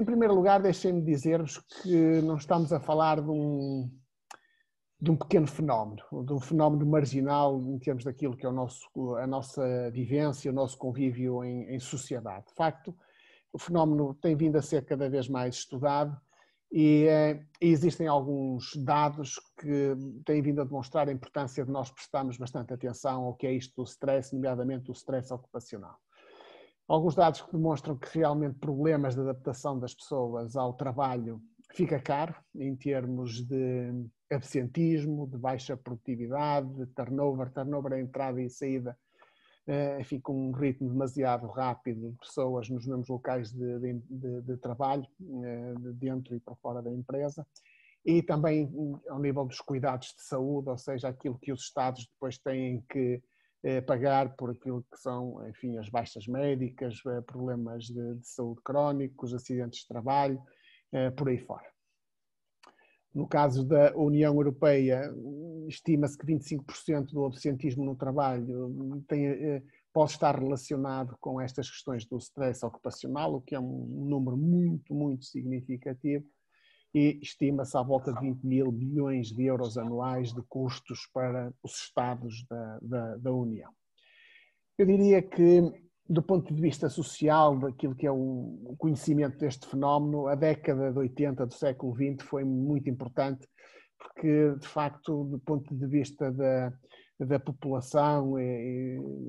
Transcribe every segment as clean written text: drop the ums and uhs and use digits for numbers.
Em primeiro lugar, deixem-me dizer-vos que não estamos a falar de um pequeno fenómeno, de um fenómeno marginal em termos daquilo que é a nossa vivência, o nosso convívio em sociedade. De facto, o fenómeno tem vindo a ser cada vez mais estudado e existem alguns dados que têm vindo a demonstrar a importância de nós prestarmos bastante atenção ao que é isto do stress, nomeadamente o stress ocupacional. Alguns dados que demonstram que realmente problemas de adaptação das pessoas ao trabalho fica caro em termos de absentismo, de baixa produtividade, de turnover. Turnover é entrada e saída, enfim, com um ritmo demasiado rápido de pessoas nos mesmos locais de trabalho, de dentro e para fora da empresa. E também ao nível dos cuidados de saúde, ou seja, aquilo que os Estados depois têm que pagar por aquilo que são, enfim, as baixas médicas, problemas de saúde crónicos, acidentes de trabalho, por aí fora. No caso da União Europeia, estima-se que 25% do absentismo no trabalho pode estar relacionado com estas questões do stress ocupacional, o que é um número muito, muito significativo, e estima-se à volta de 20 mil bilhões de euros anuais de custos para os Estados da União. Eu diria que, do ponto de vista social, daquilo que é o conhecimento deste fenómeno, a década de 80 do século XX foi muito importante, porque, de facto, do ponto de vista da população,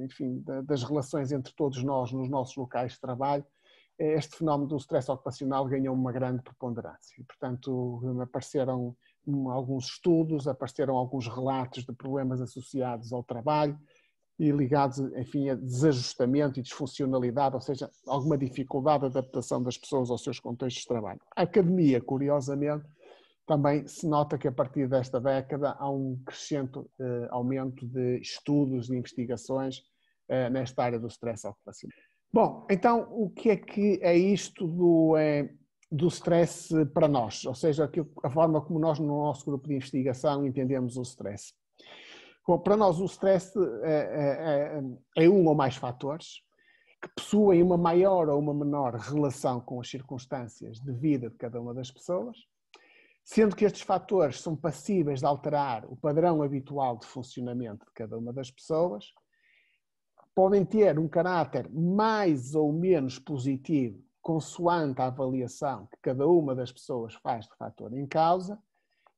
enfim, das relações entre todos nós nos nossos locais de trabalho, este fenómeno do stress ocupacional ganhou uma grande preponderância. E, portanto, apareceram alguns estudos, apareceram alguns relatos de problemas associados ao trabalho e ligados, enfim, a desajustamento e disfuncionalidade, ou seja, alguma dificuldade de adaptação das pessoas aos seus contextos de trabalho. A academia, curiosamente, também se nota que a partir desta década há um crescente aumento de estudos, de investigações nesta área do stress ocupacional. Bom, então o que é isto do stress para nós? Ou seja, a forma como nós no nosso grupo de investigação entendemos o stress. Bom, para nós o stress é um ou mais fatores que possuem uma maior ou uma menor relação com as circunstâncias de vida de cada uma das pessoas, sendo que estes fatores são passíveis de alterar o padrão habitual de funcionamento de cada uma das pessoas, podem ter um caráter mais ou menos positivo, consoante a avaliação que cada uma das pessoas faz do fator em causa,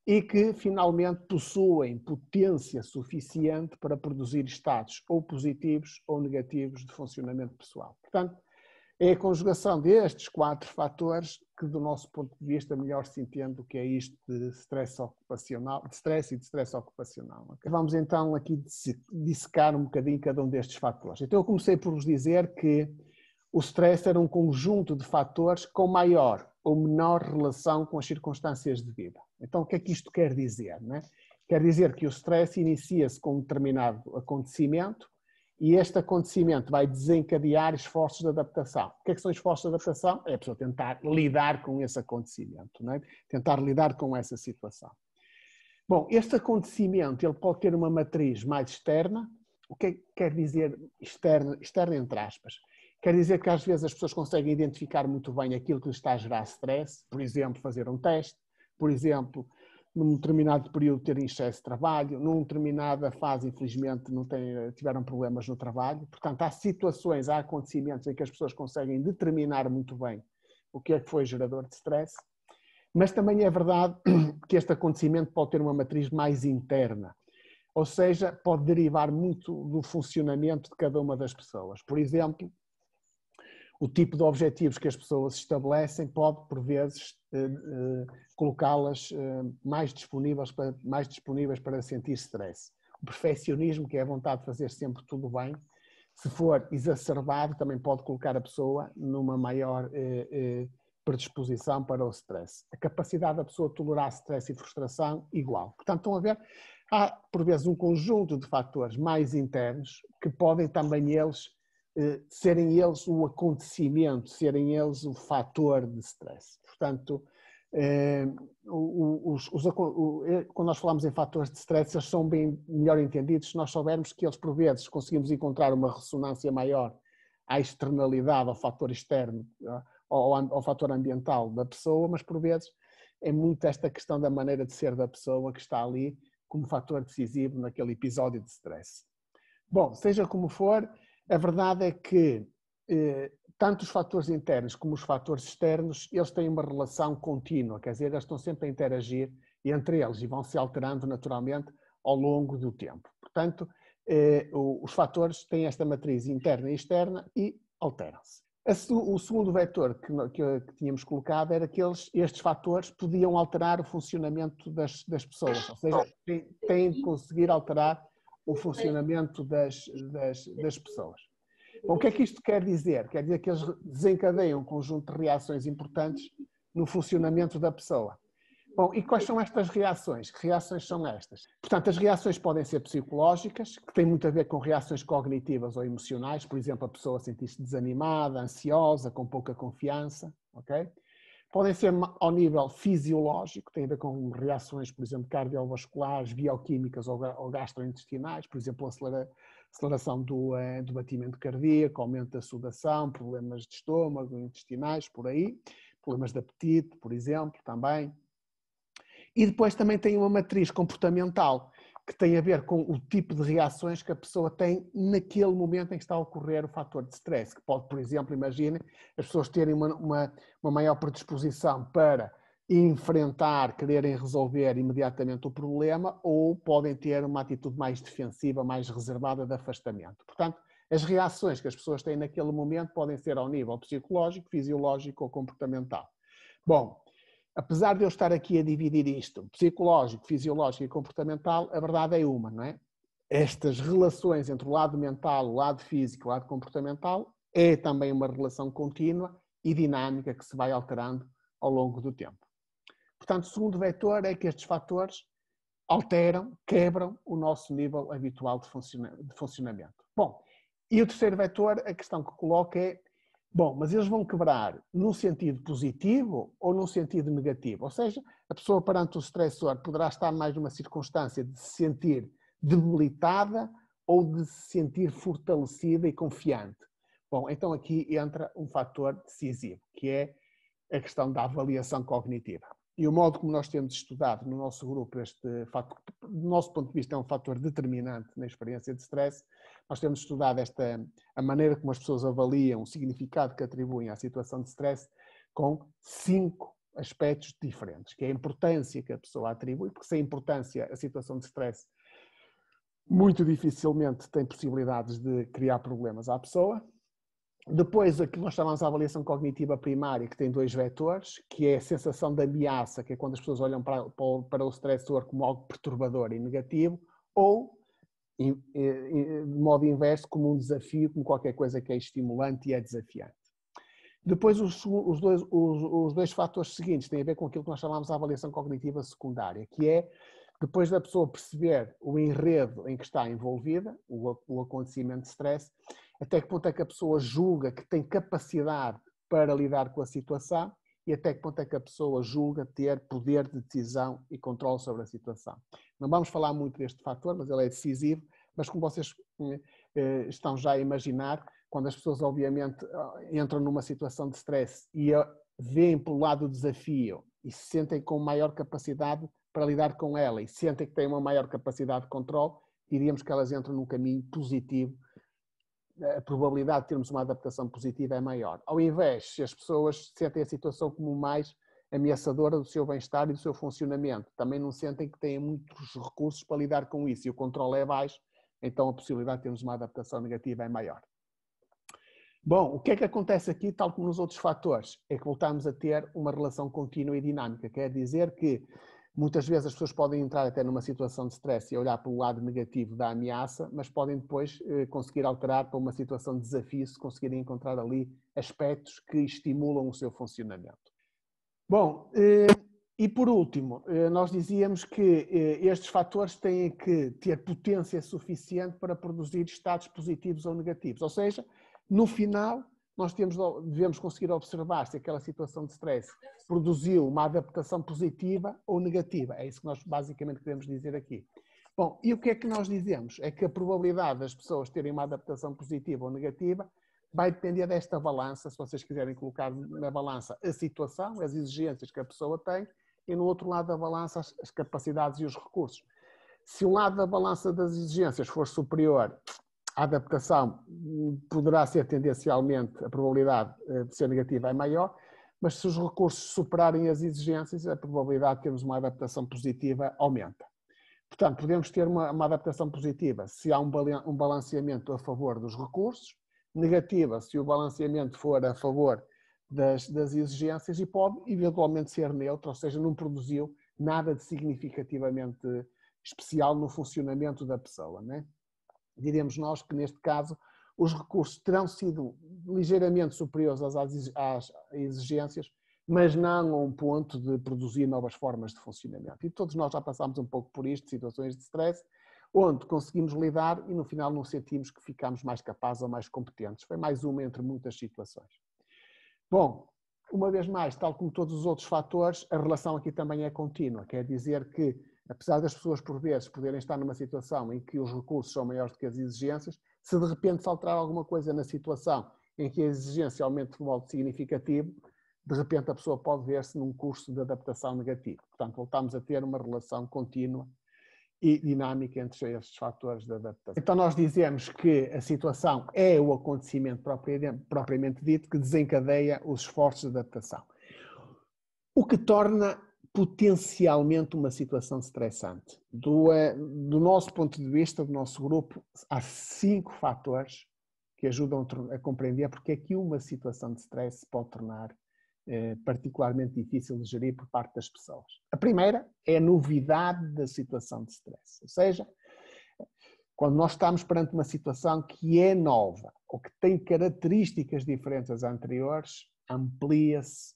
e que finalmente possuem potência suficiente para produzir estados ou positivos ou negativos de funcionamento pessoal. Portanto, é a conjugação destes 4 fatores que, do nosso ponto de vista, melhor se entende o que é isto de stress ocupacional, de stress e de stress ocupacional. Okay? Vamos então aqui dissecar um bocadinho cada um destes fatores. Então eu comecei por vos dizer que o stress era um conjunto de fatores com maior ou menor relação com as circunstâncias de vida. Então o que é que isto quer dizer? Né? Quer dizer que o stress inicia-se com um determinado acontecimento, e este acontecimento vai desencadear esforços de adaptação. O que é que são esforços de adaptação? É a pessoa tentar lidar com esse acontecimento, não é? Tentar lidar com essa situação. Bom, este acontecimento ele pode ter uma matriz mais externa. O que é que quer dizer externa entre aspas? Quer dizer que às vezes as pessoas conseguem identificar muito bem aquilo que lhes está a gerar stress, por exemplo, fazer um teste, por exemplo, num determinado período terem excesso de trabalho, numa determinada fase, infelizmente, tiveram problemas no trabalho. Portanto, há situações, há acontecimentos em que as pessoas conseguem determinar muito bem o que é que foi gerador de stress, mas também é verdade que este acontecimento pode ter uma matriz mais interna, ou seja, pode derivar muito do funcionamento de cada uma das pessoas. Por exemplo, o tipo de objetivos que as pessoas estabelecem pode, por vezes, colocá-las mais disponíveis para sentir stress. O perfeccionismo, que é a vontade de fazer sempre tudo bem, se for exacerbado, também pode colocar a pessoa numa maior predisposição para o stress. A capacidade da pessoa tolerar stress e frustração, igual. Portanto, estão a ver, há, por vezes, um conjunto de fatores mais internos que podem também serem eles o acontecimento, serem eles o fator de stress. Portanto, quando nós falamos em fatores de stress, eles são bem melhor entendidos se nós soubermos que eles, por vezes, conseguimos encontrar uma ressonância maior à externalidade, ao fator externo, ao fator ambiental da pessoa, mas por vezes é muito esta questão da maneira de ser da pessoa que está ali como fator decisivo naquele episódio de stress. Bom, seja como for, a verdade é que tanto os fatores internos como os fatores externos, eles têm uma relação contínua, quer dizer, eles estão sempre a interagir entre eles e vão se alterando naturalmente ao longo do tempo. Portanto, os fatores têm esta matriz interna e externa e alteram-se. O segundo vetor que tínhamos colocado era que estes fatores podiam alterar o funcionamento das pessoas, ou seja, têm de conseguir alterar o funcionamento das pessoas. Bom, o que é que isto quer dizer? Quer dizer que eles desencadeiam um conjunto de reações importantes no funcionamento da pessoa. Bom, e quais são estas reações? Que reações são estas? Portanto, as reações podem ser psicológicas, que têm muito a ver com reações cognitivas ou emocionais, por exemplo, a pessoa sentir-se desanimada, ansiosa, com pouca confiança, ok? Podem ser ao nível fisiológico, tem a ver com reações, por exemplo, cardiovasculares, bioquímicas ou gastrointestinais, por exemplo, aceleração do batimento cardíaco, aumento da sudação, problemas de estômago, intestinais, por aí, problemas de apetite, por exemplo, também. E depois também tem uma matriz comportamental, que tem a ver com o tipo de reações que a pessoa tem naquele momento em que está a ocorrer o fator de stress, que pode, por exemplo, imagine as pessoas terem uma maior predisposição para enfrentar, quererem resolver imediatamente o problema, ou podem ter uma atitude mais defensiva, mais reservada de afastamento. Portanto, as reações que as pessoas têm naquele momento podem ser ao nível psicológico, fisiológico ou comportamental. Bom, apesar de eu estar aqui a dividir isto, psicológico, fisiológico e comportamental, a verdade é uma, não é? Estas relações entre o lado mental, o lado físico e o lado comportamental é também uma relação contínua e dinâmica que se vai alterando ao longo do tempo. Portanto, o segundo vetor é que estes fatores alteram, quebram o nosso nível habitual de funcionamento. Bom, e o terceiro vetor, a questão que coloco é: bom, mas eles vão quebrar num sentido positivo ou num sentido negativo? Ou seja, a pessoa perante o stressor poderá estar mais numa circunstância de se sentir debilitada ou de se sentir fortalecida e confiante. Bom, então aqui entra um fator decisivo, que é a questão da avaliação cognitiva. E o modo como nós temos estudado no nosso grupo este fator, do nosso ponto de vista, é um fator determinante na experiência de stress. Nós temos estudado a maneira como as pessoas avaliam o significado que atribuem à situação de stress com 5 aspectos diferentes, que é a importância que a pessoa atribui, porque sem importância a situação de stress muito dificilmente tem possibilidades de criar problemas à pessoa. Depois, aquilo que nós chamamos de avaliação cognitiva primária, que tem 2 vetores, que é a sensação de ameaça, que é quando as pessoas olham para o stressor como algo perturbador e negativo, ou, de modo inverso, como um desafio, como qualquer coisa que é estimulante e é desafiante. Depois, os dois fatores seguintes têm a ver com aquilo que nós chamamos de avaliação cognitiva secundária, que é, depois da pessoa perceber o enredo em que está envolvida, o acontecimento de stress, até que ponto é que a pessoa julga que tem capacidade para lidar com a situação e até que ponto é que a pessoa julga ter poder de decisão e controle sobre a situação. Não vamos falar muito deste fator, mas ele é decisivo, mas como vocês estão já a imaginar, quando as pessoas obviamente entram numa situação de stress e veem pelo lado o desafio e se sentem com maior capacidade para lidar com ela e sentem que têm uma maior capacidade de controle, diríamos que elas entram num caminho positivo. A probabilidade de termos uma adaptação positiva é maior. Ao invés, se as pessoas sentem a situação como mais ameaçadora do seu bem-estar e do seu funcionamento, também não sentem que têm muitos recursos para lidar com isso e o controle é baixo, então a possibilidade de termos uma adaptação negativa é maior. Bom, o que é que acontece aqui, tal como nos outros fatores? É que voltamos a ter uma relação contínua e dinâmica. Quer dizer que muitas vezes as pessoas podem entrar até numa situação de stress e olhar para o lado negativo da ameaça, mas podem depois conseguir alterar para uma situação de desafio se conseguirem encontrar ali aspectos que estimulam o seu funcionamento. Bom, e por último, nós dizíamos que estes fatores têm que ter potência suficiente para produzir estados positivos ou negativos. Ou seja, no final, nós devemos conseguir observar se aquela situação de stress produziu uma adaptação positiva ou negativa. É isso que nós basicamente queremos dizer aqui. Bom, e o que é que nós dizemos? É que a probabilidade das pessoas terem uma adaptação positiva ou negativa vai depender desta balança, se vocês quiserem colocar na balança a situação, as exigências que a pessoa tem, e no outro lado da balança as capacidades e os recursos. Se o lado da balança das exigências for superior, a adaptação poderá ser tendencialmente, a probabilidade de ser negativa é maior, mas se os recursos superarem as exigências, a probabilidade de termos uma adaptação positiva aumenta. Portanto, podemos ter uma adaptação positiva se há um balanceamento a favor dos recursos, negativa se o balanceamento for a favor das exigências, e pode eventualmente ser neutro, ou seja, não produziu nada de significativamente especial no funcionamento da pessoa, né? Diremos nós que neste caso os recursos terão sido ligeiramente superiores às exigências, mas não a um ponto de produzir novas formas de funcionamento. E todos nós já passámos um pouco por isto, situações de stress, onde conseguimos lidar e no final não sentimos que ficamos mais capazes ou mais competentes. Foi mais uma entre muitas situações. Bom, uma vez mais, tal como todos os outros fatores, a relação aqui também é contínua, quer dizer que, apesar das pessoas por vezes poderem estar numa situação em que os recursos são maiores do que as exigências, se de repente se alterar alguma coisa na situação em que a exigência aumenta de modo significativo, de repente a pessoa pode ver-se num curso de adaptação negativo. Portanto, voltamos a ter uma relação contínua e dinâmica entre estes fatores de adaptação. Então nós dizemos que a situação é o acontecimento propriamente dito que desencadeia os esforços de adaptação. O que torna potencialmente uma situação estressante. Do nosso ponto de vista, do nosso grupo, há 5 fatores que ajudam a compreender porque é que uma situação de stress se pode tornar particularmente difícil de gerir por parte das pessoas. A primeira é a novidade da situação de stress, ou seja, quando nós estamos perante uma situação que é nova ou que tem características diferentes às anteriores, amplia-se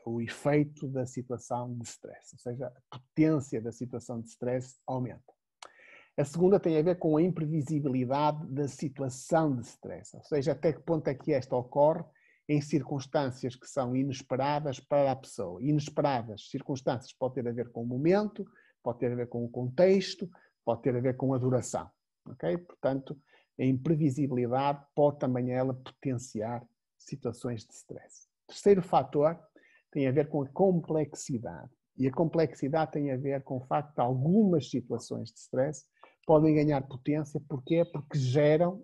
o efeito da situação de stress, ou seja, a potência da situação de stress aumenta. A segunda tem a ver com a imprevisibilidade da situação de stress, ou seja, até que ponto é que esta ocorre em circunstâncias que são inesperadas para a pessoa. Inesperadas circunstâncias pode ter a ver com o momento, pode ter a ver com o contexto, pode ter a ver com a duração. Okay? Portanto, a imprevisibilidade pode também ela potenciar situações de stress. Terceiro fator tem a ver com a complexidade. E a complexidade tem a ver com o facto de algumas situações de stress podem ganhar potência. Porquê? Porque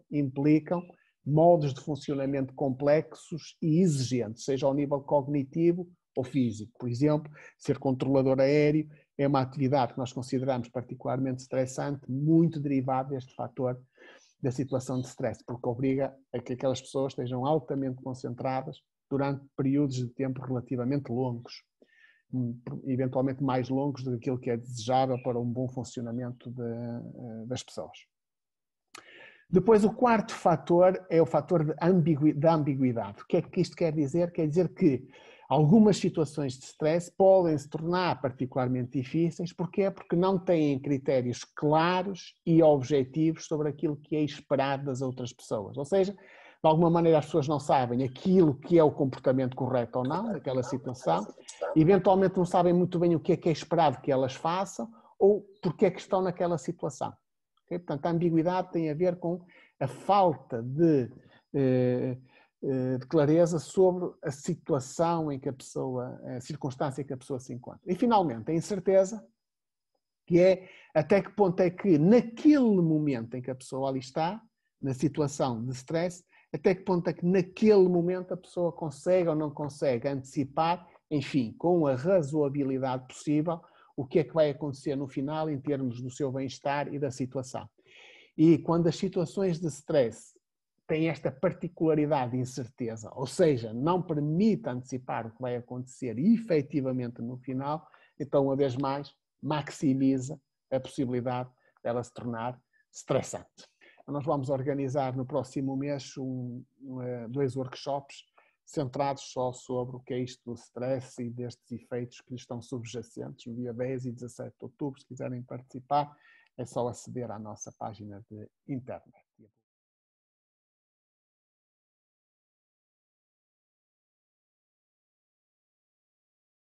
implicam modos de funcionamento complexos e exigentes, seja ao nível cognitivo ou físico. Por exemplo, ser controlador aéreo é uma atividade que nós consideramos particularmente estressante, muito derivada deste fator da situação de stress, porque obriga a que aquelas pessoas estejam altamente concentradas durante períodos de tempo relativamente longos, eventualmente mais longos do que aquilo que é desejável para um bom funcionamento das pessoas. Depois, o quarto fator é o fator da ambiguidade. O que é que isto quer dizer? Quer dizer que algumas situações de stress podem se tornar particularmente difíceis. Porquê? Porque não têm critérios claros e objetivos sobre aquilo que é esperado das outras pessoas. Ou seja, de alguma maneira as pessoas não sabem aquilo que é o comportamento correto ou não naquela situação, eventualmente não sabem muito bem o que é esperado que elas façam ou porque é que estão naquela situação. Okay? Portanto, a ambiguidade tem a ver com a falta de clareza sobre a situação em que a circunstância em que a pessoa se encontra. E, finalmente, a incerteza, que é até que ponto é que, naquele momento em que a pessoa ali está, na situação de stress, até que ponto é que, naquele momento, a pessoa consegue ou não consegue antecipar, enfim, com a razoabilidade possível, o que é que vai acontecer no final em termos do seu bem-estar e da situação. E quando as situações de stress têm esta particularidade de incerteza, ou seja, não permite antecipar o que vai acontecer efetivamente no final, então, uma vez mais, maximiza a possibilidade dela se tornar estressante. Nós vamos organizar no próximo mês 2 workshops centrados só sobre o que é isto do stress e destes efeitos que lhe estão subjacentes, no dia 10 e 17 de outubro. Se quiserem participar, é só aceder à nossa página de internet.